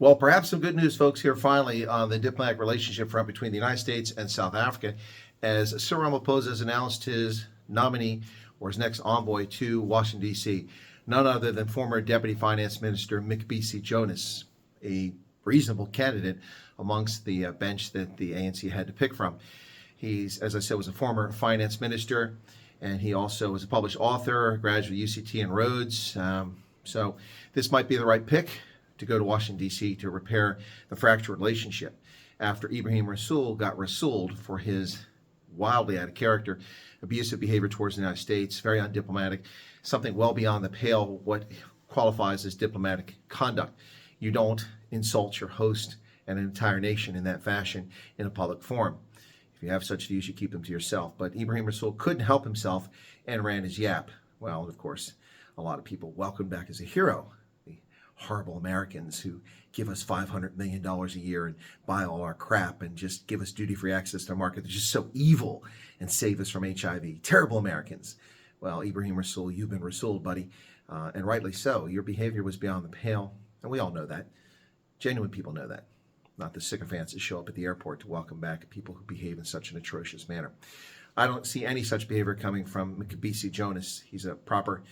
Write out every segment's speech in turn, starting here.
Well, perhaps some good news, folks, here finally on the diplomatic relationship front between the United States and South Africa, as Sir Ramaphosa has announced his nominee or his next envoy to Washington, D.C., none other than former Deputy Finance Minister Mcebisi Jonas, a reasonable candidate amongst the bench that the ANC had to pick from. He's, as I said, was a former finance minister, and he also was a published author, graduate of UCT and Rhodes. So this might be the right pick to go to Washington, D.C. to repair the fractured relationship after Ibrahim Rasool got Rasooled for his wildly out of character, abusive behavior towards the United States, very undiplomatic, something well beyond the pale what qualifies as diplomatic conduct. You don't insult your host and an entire nation in that fashion in a public forum. If you have such views, you keep them to yourself. But Ibrahim Rasool couldn't help himself and ran his yap. Well, of course, a lot of people welcomed back as a hero the horrible Americans who give us $500 million a year and buy all our crap and just give us duty-free access to the market. They're just so evil and save us from HIV. Terrible Americans. Well, Ibrahim Rasool, you've been Rasooled, buddy, and rightly so. Your behavior was beyond the pale, and we all know that. Genuine people know that. Not the sycophants that show up at the airport to welcome back people who behave in such an atrocious manner. I don't see any such behavior coming from Mcebisi Jonas. He's a proper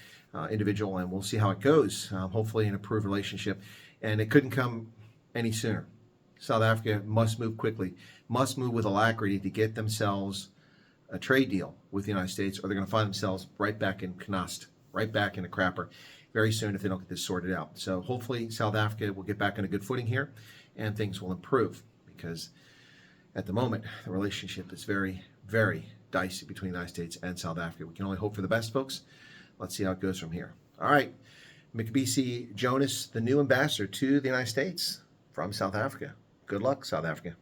individual, and we'll see how it goes. Hopefully an improved relationship, and it couldn't come any sooner. South Africa must move quickly, must move with alacrity to get themselves a trade deal with the United States, or they're going to find themselves right back in Knast, right back in a crapper very soon if they don't get this sorted out. So hopefully South Africa will get back on a good footing here, and things will improve, because at the moment the relationship is very, very dicey between the United States and South Africa. We can only hope for the best, folks. Let's see how it goes from here. All right, Mcebisi Jonas, the new ambassador to the United States from South Africa. Good luck, South Africa.